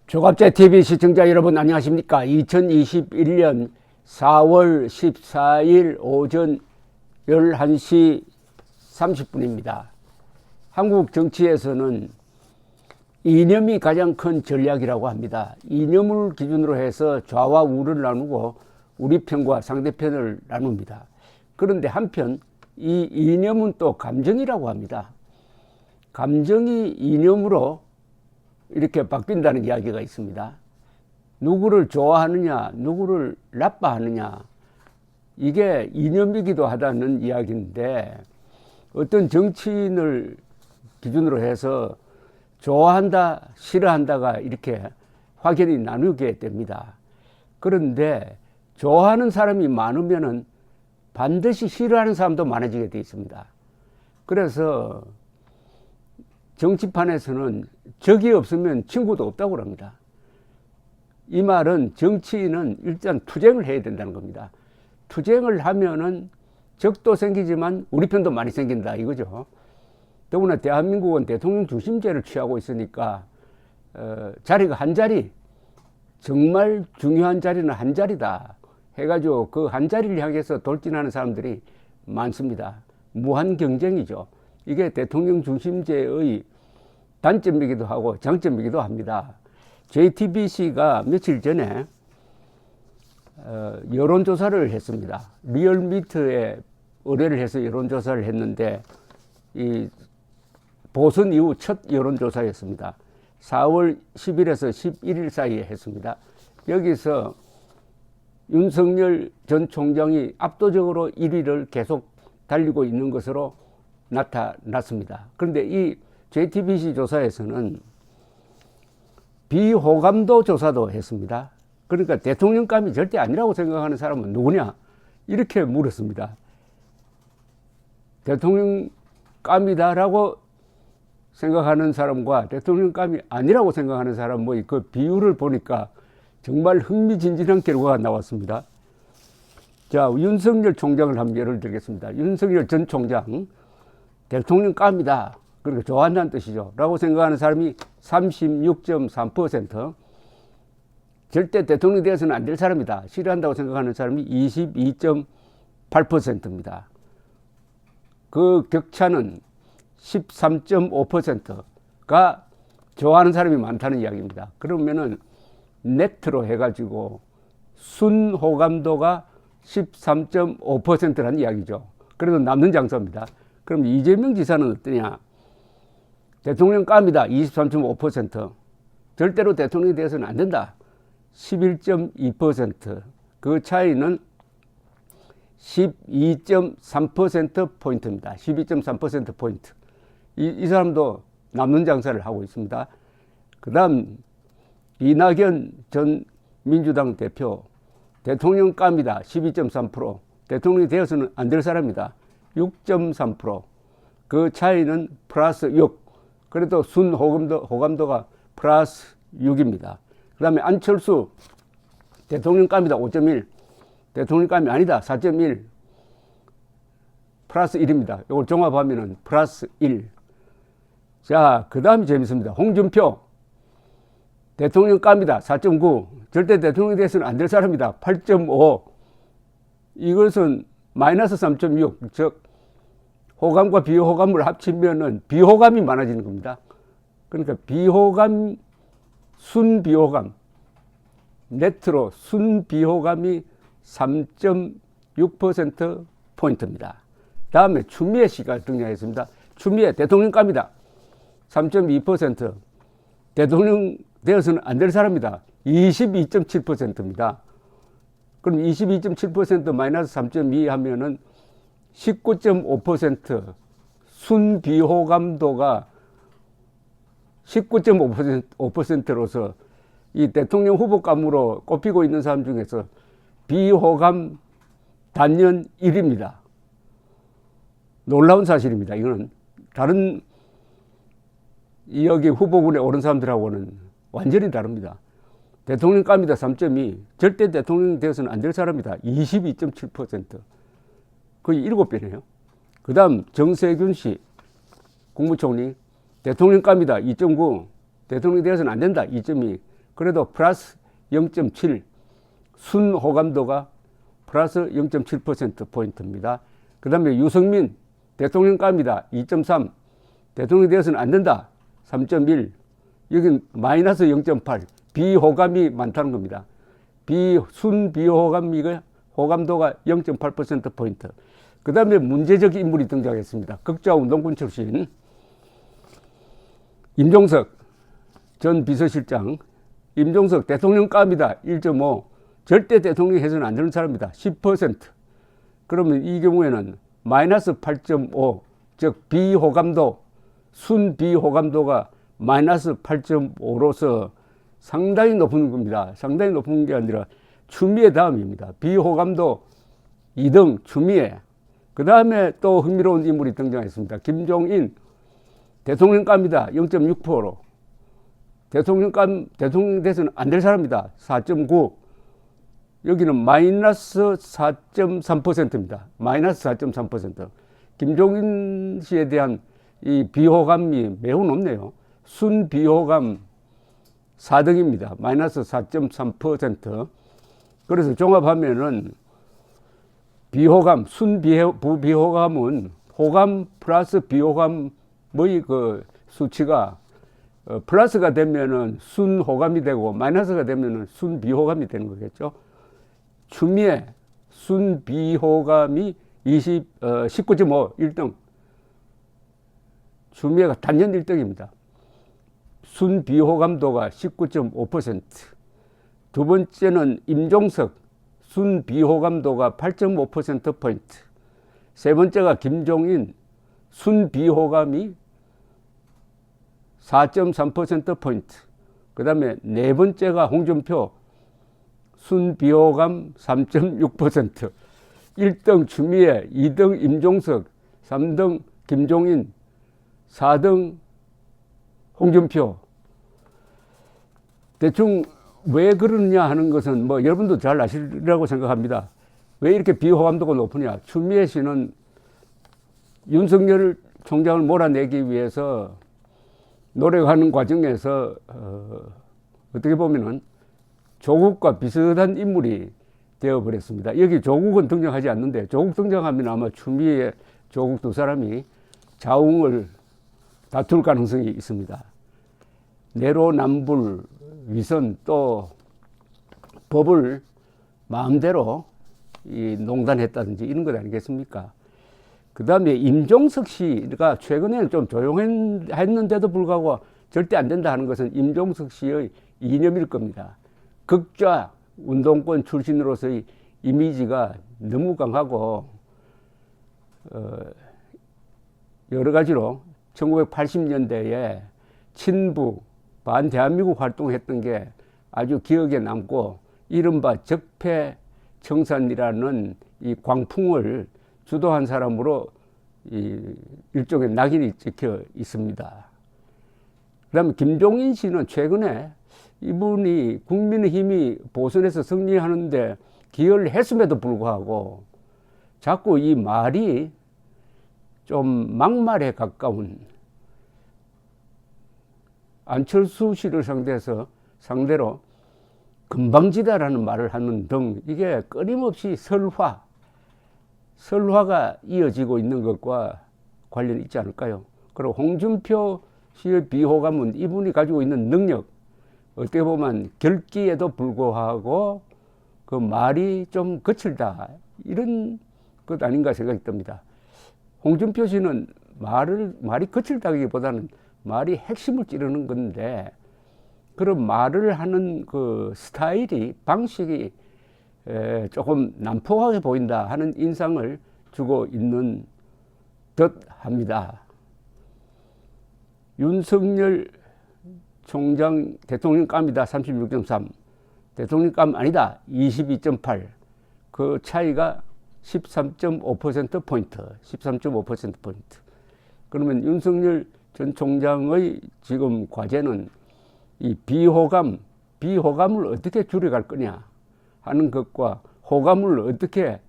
조갑제TV 시청자 여러분 안녕하십니까. 2021년 4월 14일 오전 11시 30분입니다. 한국 정치에서는 이념이 가장 큰 전략이라고 합니다. 이념을 기준으로 해서 좌와 우를 나누고 우리 편과 상대편을 나눕니다. 그런데 한편 이 이념은 또 감정이라고 합니다. 감정이 이념으로 이렇게 바뀐다는 이야기가 있습니다. 누구를 좋아하느냐, 누구를 나빠하느냐, 이게 이념이기도 하다는 이야기인데, 어떤 정치인을 기준으로 해서 좋아한다, 싫어한다가 이렇게 확연히 나누게 됩니다. 그런데 좋아하는 사람이 많으면은 반드시 싫어하는 사람도 많아지게 되어 있습니다. 그래서 정치판에서는 적이 없으면 친구도 없다고 합니다. 이 말은 정치인은 일단 투쟁을 해야 된다는 겁니다. 투쟁을 하면은 적도 생기지만 우리 편도 많이 생긴다 이거죠. 더구나 대한민국은 대통령 중심제를 취하고 있으니까 자리가 한 자리, 정말 중요한 자리는 한 자리다 해가지고 그 한 자리를 향해서 돌진하는 사람들이 많습니다. 무한 경쟁이죠. 이게 대통령 중심제의 단점이기도 하고 장점이기도 합니다. JTBC가 며칠 전에 여론조사를 했습니다. 리얼미터에 의뢰를 해서 여론조사를 했는데 이 보선 이후 첫 여론조사였습니다. 4월 10일에서 11일 사이에 했습니다. 여기서 윤석열 전 총장이 압도적으로 1위를 계속 달리고 있는 것으로 나타났습니다. 그런데 이 JTBC 조사에서는 비호감도 조사도 했습니다. 그러니까 대통령감이 절대 아니라고 생각하는 사람은 누구냐? 이렇게 물었습니다. 대통령감이다라고 생각하는 사람과 대통령감이 아니라고 생각하는 사람 그 비율을 보니까 정말 흥미진진한 결과가 나왔습니다. 자, 윤석열 총장을 한번 예를 들겠습니다. 윤석열 전 총장 대통령감이다. 그러니까 좋아한다는 뜻이죠. 라고 생각하는 사람이 36.3%, 절대 대통령이 되어서는 안 될 사람이다. 싫어한다고 생각하는 사람이 22.8%입니다. 그 격차는 13.5%가 좋아하는 사람이 많다는 이야기입니다. 그러면은 네트로 해가지고 순호감도가 13.5%라는 이야기죠. 그래도 남는 장사입니다. 그럼 이재명 지사는 어떠냐? 대통령감이다. 23.5%. 절대로 대통령이 되어서는 안 된다. 11.2%. 그 차이는 12.3%포인트입니다. 12.3%포인트. 이 사람도 남는 장사를 하고 있습니다. 그 다음 이낙연 전 민주당 대표 대통령감이다. 12.3%. 대통령이 되어서는 안 될 사람이다. 6.3%. 그 차이는 플러스 6. 그래도 호감도가 플러스 6입니다. 그 다음에 안철수 대통령감이다. 5.1. 대통령감이 아니다. 4.1. 플러스 1입니다. 이걸 종합하면은 플러스 1. 자, 그 다음이 재밌습니다. 홍준표 대통령감이다. 4.9. 절대 대통령이 돼서는 안 될 사람이다. 8.5. 이것은 마이너스 3.6. 즉 호감과 비호감을 합치면은 비호감이 많아지는 겁니다. 그러니까 비호감, 순비호감, 네트로 순비호감이 3.6%포인트입니다. 다음에 추미애 씨가 등장했습니다. 추미애 대통령감이다. 3.2%. 대통령 되어서는 안 될 사람이다. 22.7%입니다. 그럼 22.7% 마이너스 3.2 하면은 19.5% 순비호감도가 19.5%로서 이 대통령 후보감으로 꼽히고 있는 사람 중에서 비호감 단연 1위입니다. 놀라운 사실입니다. 이거는 다른 여기 후보군에 오른 사람들하고는 완전히 다릅니다. 대통령감이다. 3.2. 절대 대통령이 되어서는 안 될 사람이다. 22.7%. 거의 7배네요. 그 다음 정세균 씨 국무총리 대통령감이다. 2.9. 대통령이 되어서는 안 된다. 2.2. 그래도 플러스 0.7, 순호감도가 플러스 0.7%포인트입니다. 그 다음에 유승민 대통령감이다 2.3, 대통령이 되어서는 안 된다 3.1, 여긴 마이너스 0.8, 비호감이 많다는 겁니다. 순비호감도가 0.8%포인트. 그 다음에 문제적 인물이 등장했습니다. 극좌 운동권 출신 임종석 전 비서실장. 임종석 대통령감이다 1.5, 절대 대통령이 해서는 안 되는 사람이다 10%. 그러면 이 경우에는 마이너스 8.5, 즉 비호감도, 순비호감도가 마이너스 8.5로서 상당히 높은 겁니다. 상당히 높은 게 아니라 추미애 다음입니다. 비호감도 2등 추미애. 그 다음에 또 흥미로운 인물이 등장했습니다. 김종인 대통령감이다 0.6%. 대통령 돼서는 안 될 사람이다 4.9. 여기는 마이너스 4.3%입니다. 마이너스 4.3%. 김종인 씨에 대한 이 비호감이 매우 높네요. 순비호감 4등입니다. 마이너스 4.3%. 그래서 종합하면은 비호감, 비호감은 호감 플러스 비호감의 그 수치가 플러스가 되면은 순호감이 되고 마이너스가 되면은 순비호감이 되는 거겠죠. 추미애 순비호감이 19.5 1등. 추미애가 단연 1등입니다. 순비호감도가 19.5%. 두 번째는 임종석 순비호감도가 8.5%포인트. 세 번째가 김종인 순비호감이 4.3%포인트. 그 다음에 네 번째가 홍준표 순비호감 3.6%. 1등 추미애, 2등 임종석, 3등 김종인, 4등 홍준표. 대충 왜 그러느냐 하는 것은 뭐 여러분도 잘 아시리라고 생각합니다. 왜 이렇게 비호감도가 높으냐. 추미애 씨는 윤석열 총장을 몰아내기 위해서 노력하는 과정에서 어떻게 보면은 조국과 비슷한 인물이 되어버렸습니다. 여기 조국은 등장하지 않는데 조국 등장하면 아마 추미애, 조국 두 사람이 자웅을 다툴 가능성이 있습니다. 내로남불, 위선, 또 법을 마음대로 농단했다든지 이런 것 아니겠습니까? 그 다음에 임종석 씨가 최근에는 좀 조용했는데도 불구하고 절대 안 된다 하는 것은 임종석 씨의 이념일 겁니다. 극좌 운동권 출신으로서의 이미지가 너무 강하고 여러 가지로 1980년대에 친부, 반대한민국 활동했던 게 아주 기억에 남고 이른바 적폐청산이라는 이 광풍을 주도한 사람으로 일종의 낙인이 찍혀 있습니다. 그 다음에 김종인 씨는 최근에 이분이 국민의힘이 보선에서 승리하는데 기여를 했음에도 불구하고 자꾸 이 말이 좀 막말에 가까운 안철수 씨를 상대로 금방지다라는 말을 하는 등 이게 끊임없이 설화가 이어지고 있는 것과 관련이 있지 않을까요? 그리고 홍준표 씨의 비호감은 이분이 가지고 있는 능력, 어떻게 보면 결기에도 불구하고 그 말이 좀 거칠다 이런 것 아닌가 생각이 듭니다. 홍준표 씨는 말이 거칠다기보다는 말이 핵심을 찌르는 건데 그런 말을 하는 그 스타일이 방식이 조금 난폭하게 보인다 하는 인상을 주고 있는 듯 합니다. 윤석열 총장 대통령감이다 36.3, 대통령감 아니다 22.8, 그 차이가 13.5%포인트, 13.5%포인트. 그러면 윤석열 전 총장의 지금 과제는 이 비호감을 어떻게 줄여갈 거냐 하는 것과 호감을 어떻게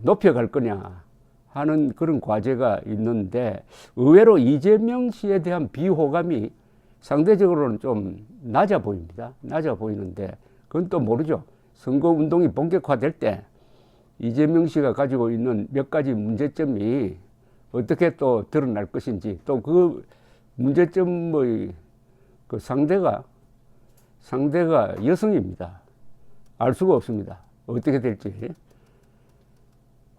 높여갈 거냐 하는 그런 과제가 있는데 의외로 이재명 씨에 대한 비호감이 상대적으로는 좀 낮아 보입니다. 낮아 보이는데 그건 또 모르죠. 선거운동이 본격화될 때 이재명 씨가 가지고 있는 몇 가지 문제점이 어떻게 또 드러날 것인지, 또 그 문제점의 그 상대가 여성입니다. 알 수가 없습니다. 어떻게 될지.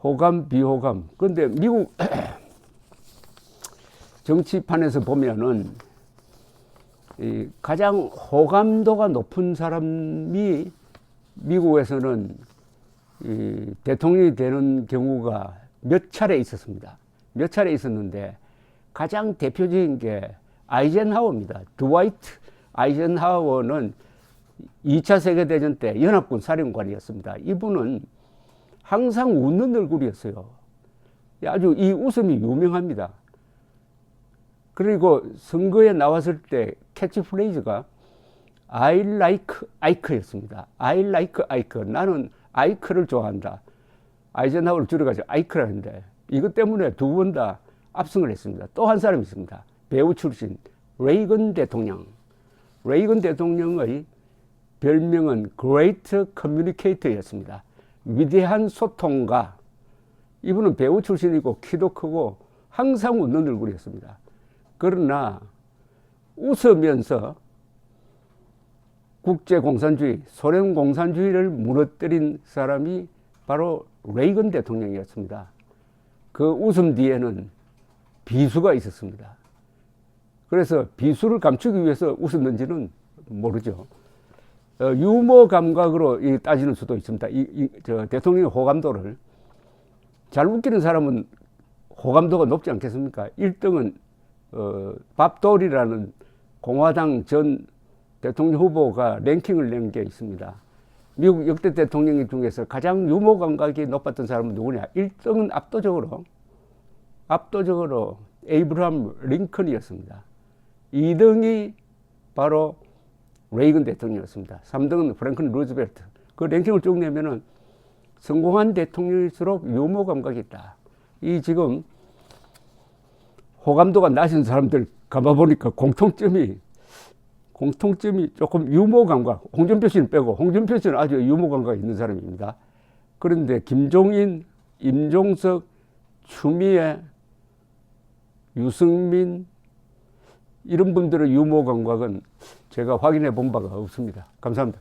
호감, 비호감. 그런데 미국 정치판에서 보면은 이 가장 호감도가 높은 사람이 미국에서는 이 대통령이 되는 경우가 몇 차례 있었습니다. 몇 차례 있었는데 가장 대표적인 게 아이젠하워입니다. 드와이트 아이젠하워는 2차 세계대전 때 연합군 사령관이었습니다. 이분은 항상 웃는 얼굴이었어요. 아주 이 웃음이 유명합니다. 그리고 선거에 나왔을 때 캐치프레이즈가 I like Ike였습니다. I like Ike. 나는 아이크를 좋아한다. 아이젠하워를 줄여가지고 아이크라 했는데 이것 때문에 두 번 다 압승을 했습니다. 또 한 사람이 있습니다. 배우 출신 레이건 대통령. 레이건 대통령의 별명은 Great Communicator였습니다. 위대한 소통가. 이분은 배우 출신이고 키도 크고 항상 웃는 얼굴이었습니다. 그러나 웃으면서 국제공산주의, 소련 공산주의를 무너뜨린 사람이 바로 레이건 대통령이었습니다. 그 웃음 뒤에는 비수가 있었습니다. 그래서 비수를 감추기 위해서 웃었는지는 모르죠. 유머 감각으로 따지는 수도 있습니다. 저 대통령의 호감도를. 잘 웃기는 사람은 호감도가 높지 않겠습니까? 1등은 밥 돌이라는 공화당 전 대통령 후보가 랭킹을 낸 게 있습니다. 미국 역대 대통령 중에서 가장 유머 감각이 높았던 사람은 누구냐? 1등은 압도적으로 에이브라함 링컨이었습니다. 2등이 바로 레이건 대통령이었습니다. 3등은 프랭클린 루즈벨트. 그 랭킹을 쭉 내면은 성공한 대통령일수록 유머 감각이 있다. 이 지금 호감도가 낮은 사람들 가봐보니까 공통점이 조금 유머 감각. 홍준표 씨는 빼고, 홍준표 씨는 아주 유머 감각이 있는 사람입니다. 그런데 김종인, 임종석, 추미애, 유승민 이런 분들의 유머 감각은 제가 확인해 본 바가 없습니다. 감사합니다.